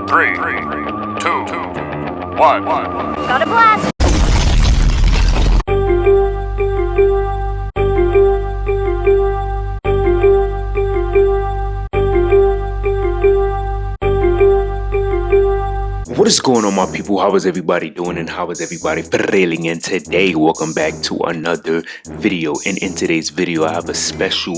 3, 2, 1. Got a blast! What is going on, my people? How is everybody doing and how is everybody feeling? And today, welcome back to another video. And in today's video, I have a special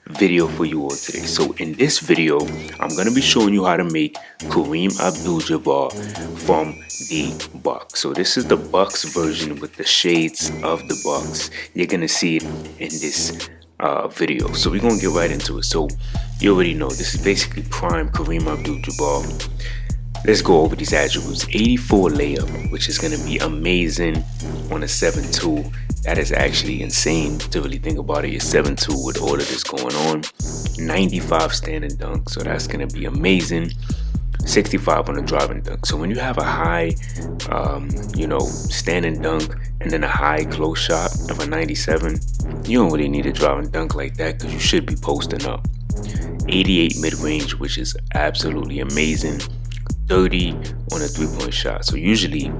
video for you all today. So in this video, I'm going to be showing you how to make KAREEM Abdul-JABBAR from the box. So this is the box version with the shades of the box. You're going to see it in this video. So we're going to get right into it. So you already know, this is basically prime KAREEM Abdul-JABBAR. Let's go over these attributes. 84 layup, which is going to be amazing on a 7-2. That is actually insane to really think about it. Your 7-2 with all of this going on. 95 stand and dunk, so that's going to be amazing. 65 on a drive and dunk. So when you have a high, stand and dunk, and then a high close shot of a 97, you don't really need a drive and dunk like that because you should be posting up. 88 mid-range, which is absolutely amazing. 30 on a three-point shot. So usually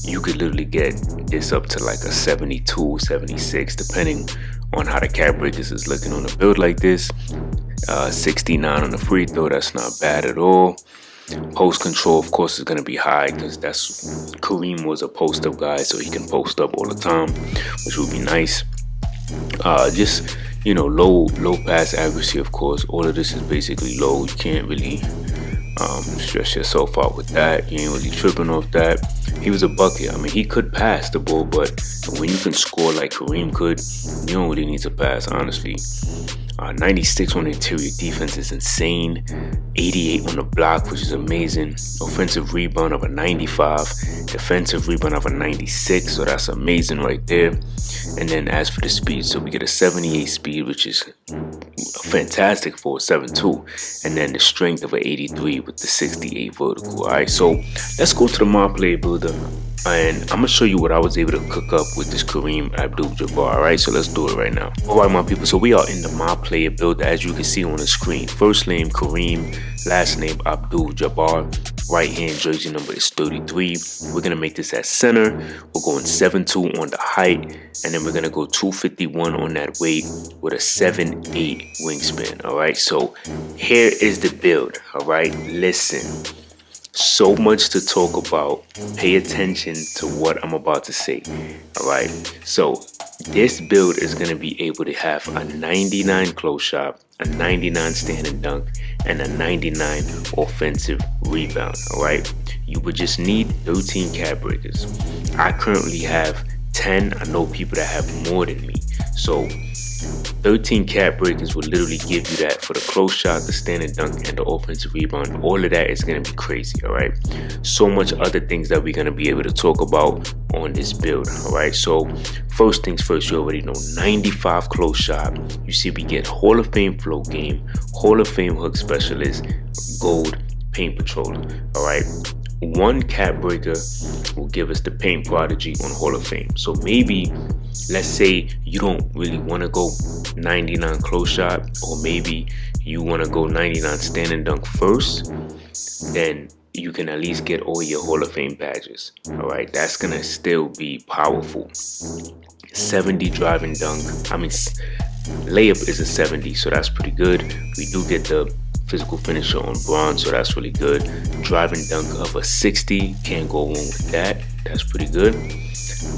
you could literally get this up to like a 72, 76, depending on how the cap breakers is looking on a build like this. 69 on the free throw, that's not bad at all. Post control, of course, is going to be high because that's KAREEM was a post up guy, so he can post up all the time, which would be nice. Just low pass accuracy, of course. All of this is basically low. You can't really stress yourself out with that. You ain't really tripping off that. He was a bucket. I mean, he could pass the ball, but when you can score like KAREEM could, you don't really need to pass, honestly. 96 on the interior defense is insane. 88 on the block, which is amazing. Offensive rebound of a 95. Defensive rebound of a 96, so that's amazing right there. And then as for the speed, so we get a 78 speed, which is fantastic for a 7-2. And then the strength of an 83 with the 68 vertical. Alright, so let's go to the mod player builder. And I'm going to show you what I was able to cook up with this KAREEM Abdul-JABBAR. Alright, so let's do it right now. Alright, my people, so we are in the mod player builder, as you can see on the screen. First name KAREEM, last name Abdul-JABBAR. Right hand jersey number is 33. We're going to make this at center. We're going 7'2" on the height. And then we're going to go 251 on that weight with a 7'8" wingspan. Alright, so here is the build. Alright, listen. So much to talk about. Pay attention to what I'm about to say. Alright, so this build is going to be able to have a 99 close shot, a 99 stand and dunk, and a 99 offensive rebound. Alright, you would just need 13 cap breakers. I currently have 10. I know people that have more than me. So 13 cap breakers will literally give you that for the close shot, the stand and dunk, and the offensive rebound. All of that is going to be crazy, all right? So much other things that we're going to be able to talk about on this build, all right? So first things first, you already know, 95 close shot. You see we get Hall of Fame float game, Hall of Fame hook specialist, gold paint patroller, all right? One cap breaker will give us the paint prodigy on Hall of Fame. So maybe, let's say you don't really want to go 99 close shot, or maybe you want to go 99 stand and dunk first, then you can at least get all your Hall of Fame badges. All right, that's going to still be powerful. 70 drive and dunk. I mean, layup is a 70, so that's pretty good. We do get the physical finisher on bronze, so that's really good. Drive and dunk of a 60, can't go wrong with that. That's pretty good.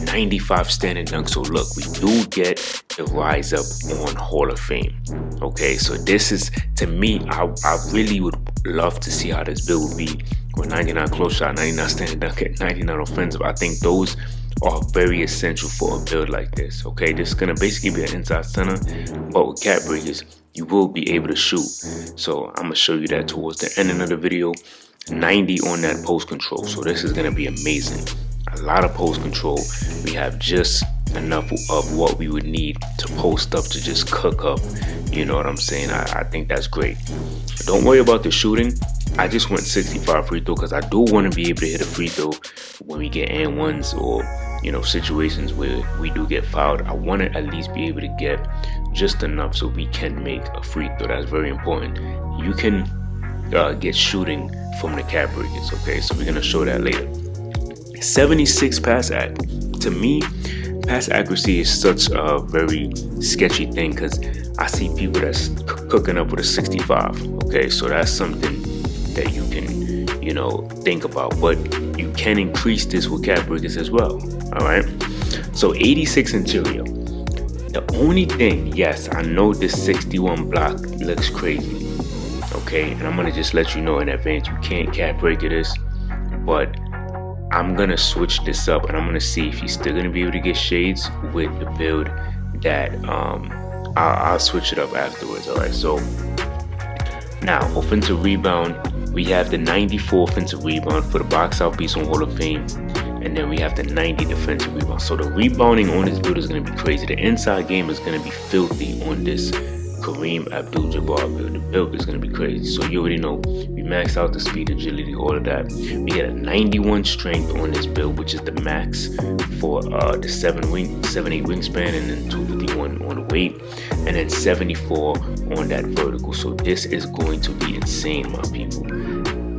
95 stand and dunk. So look, we do get the rise up on Hall of Fame. Okay, so this is, to me, I really would love to see how this build would be with 99 close shot, 99 stand and dunk, and 99 offensive. I think those are very essential for a build like this. Okay, this is gonna basically be an inside center, but with cap breakers you will be able to shoot. So I'm gonna show you that towards the end of the video. 90 on that post control, so this is gonna be amazing. A lot of post control. We have just enough of what we would need to post up, to just cook up, you know what I'm saying? I think that's great. Don't worry about the shooting. I just went 65 free throw because I do want to be able to hit a free throw when we get and ones, or situations where we do get fouled. I want to at least be able to get just enough so we can make a free throw. That's very important. You can get shooting from the cap breakers. Okay, so we're gonna show that later. 76 pass accuracy. To me, pass accuracy is such a very sketchy thing because I see people that's cooking up with a 65. Okay, so that's something that you can, you know, think about. But you can increase this with cap breakers as well. All right. So 86 interior. The only thing, yes, I know this 61 block looks crazy. Okay, and I'm gonna just let you know in advance, you can't cap break this, but I'm gonna switch this up and I'm gonna see if you're still gonna be able to get shades with the build that I'll switch it up afterwards. All right, so now offensive rebound, we have the 94 offensive rebound for the box out beast on Hall of Fame, and then we have the 90 defensive rebound. So the rebounding on this build is gonna be crazy. The inside game is gonna be filthy on this KAREEM Abdul-JABBar build. The build is going to be crazy. So you already know, we maxed out the speed, agility, all of that. We get a 91 strength on this build, which is the max for the 7'8" wingspan, and then 251 on the weight, and then 74 on that vertical. So this is going to be insane, my people.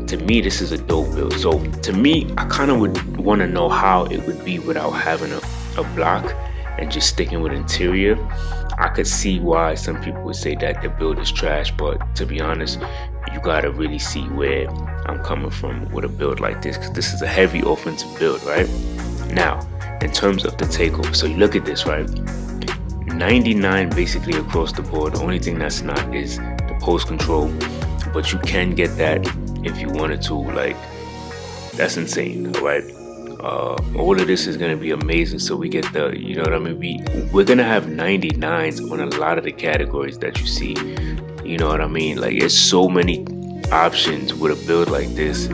To me, this is a dope build. So to me, I kind of would want to know how it would be without having a block and just sticking with interior. I could see why some people would say that the build is trash, but to be honest, you gotta really see where I'm coming from with a build like this, because this is a heavy offensive build, right? Now, in terms of the takeover, so you look at this, right? 99 basically across the board. The only thing that's not is the post control, but you can get that if you wanted to. Like, that's insane, all right? All of this is going to be amazing. So we get the, you know what I mean, we're going to have 99s on a lot of the categories that you see, you know what I mean. Like, it's so many options with a build like this,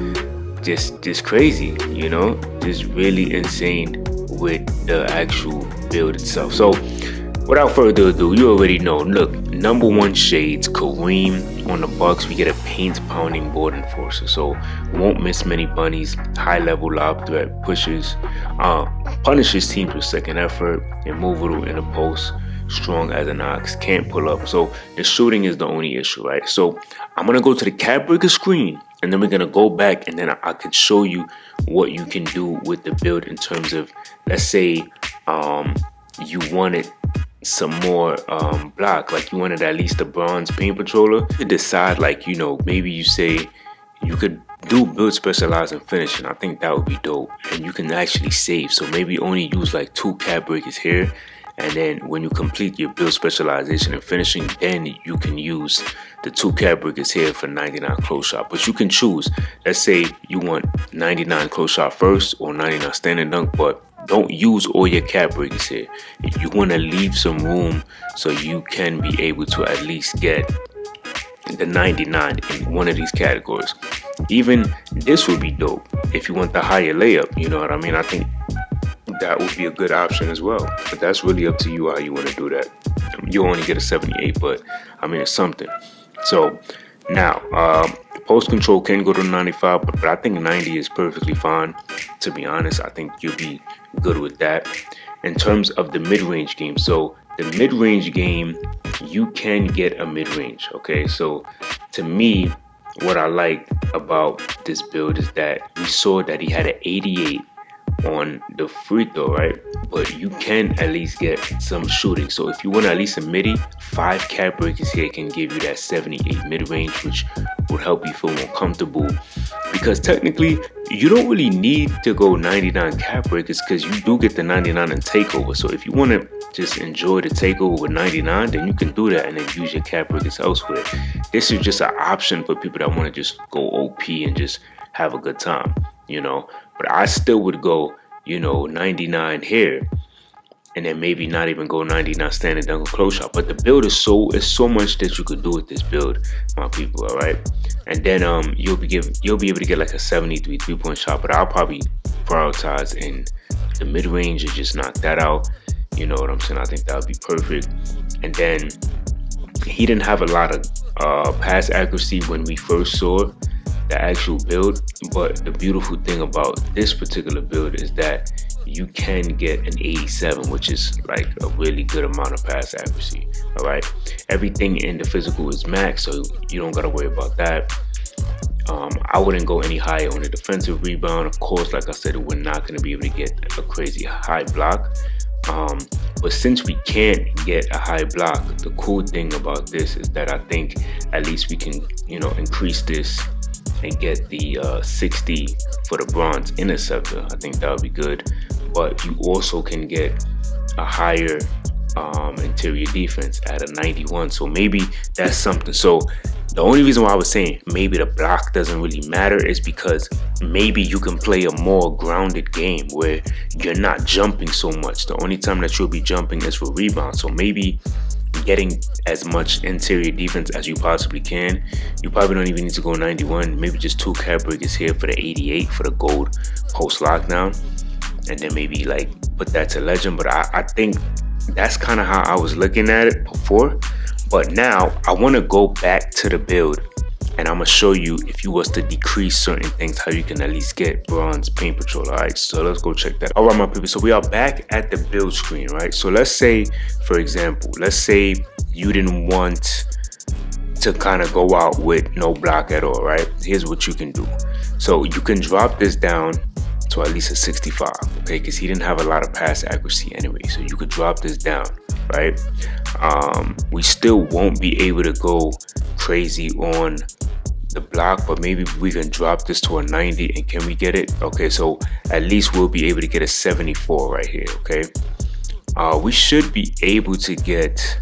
just crazy, you know, just really insane with the actual build itself. So without further ado, you already know, look, number one shades, KAREEM on the Bucks. We get a paint pounding board enforcer, so won't miss many bunnies, high level lob threat, pushes, punishes teams with second effort, immovable in the post, strong as an ox, can't pull up. So the shooting is the only issue, right? So I'm gonna go to the cap breaker screen, and then we're gonna go back, and then I can show you what you can do with the build in terms of, let's say you wanted some more block, like you wanted at least a bronze paint patroller. You decide, like, you know, maybe you say you could do build specialize and finishing. I think that would be dope, and you can actually save. So maybe only use like 2 cap breakers here, and then when you complete your build specialization and finishing, then you can use the 2 cap breakers here for 99 close shot. But you can choose, let's say you want 99 close shot first or 99 standing dunk, but don't use all your cap breakers here. If you want to leave some room so you can be able to at least get the 99 in one of these categories. Even this would be dope if you want the higher layup, you know what I mean. I think that would be a good option as well, but that's really up to you how you want to do that. You only get a 78, but I mean, it's something. So now post control can go to 95, but I think 90 is perfectly fine. To be honest, I think you'll be good with that. In terms of the mid-range game, so the mid-range game, you can get a mid-range. Okay, so to me, what I like about this build is that we saw that he had an 88 on the free throw, right? But you can at least get some shooting. So if you want at least a midi, 5 cap breakers here can give you that 78 mid-range, which would help you feel more comfortable, because technically you don't really need to go 99 cap breakers, because you do get the 99 and takeover. So if you want to just enjoy the takeover with 99, then you can do that and then use your cap breakers elsewhere. This is just an option for people that want to just go OP and just have a good time, you know. But I still would go, you know, 99 here, and then maybe not even go 99 standing dunk or close shot. But the build is so much that you could do with this build, my people. All right, and then you'll be able to get like a 73 3-point shot. But I'll probably prioritize in the mid range and just knock that out. You know what I'm saying? I think that would be perfect. And then he didn't have a lot of pass accuracy when we first saw the actual build, but the beautiful thing about this particular build is that you can get an 87, which is like a really good amount of pass accuracy. All right, everything in the physical is max, so you don't gotta worry about that. I wouldn't go any higher on the defensive rebound. Of course, like I said, we're not going to be able to get a crazy high block. But since we can't get a high block, the cool thing about this is that I think at least we can, increase this and get the 60 for the bronze interceptor. I think that would be good. But you also can get a higher interior defense at a 91. So maybe that's something. So the only reason why I was saying maybe the block doesn't really matter is because maybe you can play a more grounded game where you're not jumping so much. The only time that you'll be jumping is for rebounds. So maybe getting as much interior defense as you possibly can. You probably don't even need to go 91. Maybe just 2 cap breakers here for the 88 for the gold post lockdown, and then maybe like put that to legend. But I think that's kind of how I was looking at it before. But now I want to go back to the build, and I'm gonna show you if you was to decrease certain things, how you can at least get bronze paint patrol. All right, so let's go check that. All right, my people, so we are back at the build screen, right? So let's say, for example, let's say you didn't want to kind of go out with no block at all, right? Here's what you can do. So you can drop this down to at least a 65, okay? Because he didn't have a lot of pass accuracy anyway, so you could drop this down, right? We still won't be able to go crazy on the block, but maybe we can drop this to a 90. And can we get it? Okay, so at least we'll be able to get a 74 right here, okay? We should be able to get,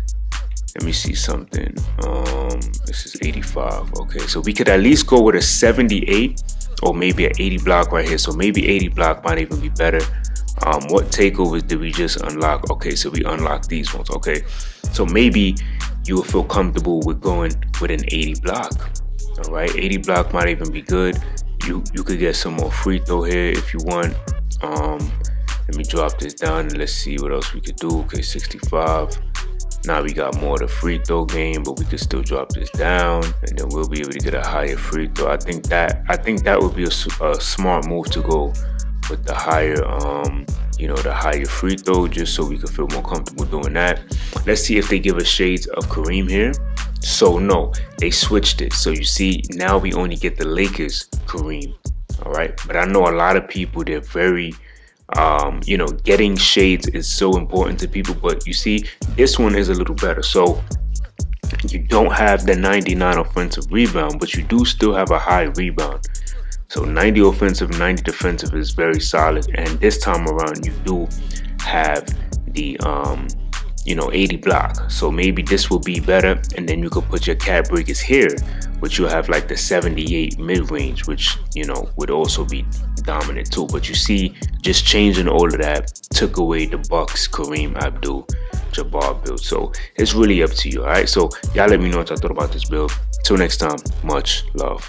let me see something. This is 85. Okay, so we could at least go with a 78 or maybe an 80 block right here. So maybe 80 block might even be better. What takeovers did we just unlock? Okay, so we unlocked these ones. Okay, so maybe you will feel comfortable with going with an 80 block. All right, 80 block might even be good. You could get some more free throw here if you want. Let me drop this down and let's see what else we could do. Okay, 65. Now we got more of the free throw game, but we could still drop this down, and then we'll be able to get a higher free throw. I think that would be a smart move to go with the higher, the higher free throw, just so we can feel more comfortable doing that. Let's see if they give us shades of Kareem here. So no, they switched it. So you see, now we only get the Lakers Kareem. All right, but I know a lot of people, they're very getting shades is so important to people, but you see this one is a little better. So you don't have the 99 offensive rebound, but you do still have a high rebound. So 90 offensive, 90 defensive is very solid. And this time around you do have the 80 block. So maybe this will be better, and then you could put your cap breakers here, which you'll have like the 78 mid-range, which would also be dominant too. But you see, just changing all of that took away the Bucks Kareem Abdul-Jabbar build. So it's really up to you. All right, so y'all let me know what y'all thought about this build. Till next time, much love.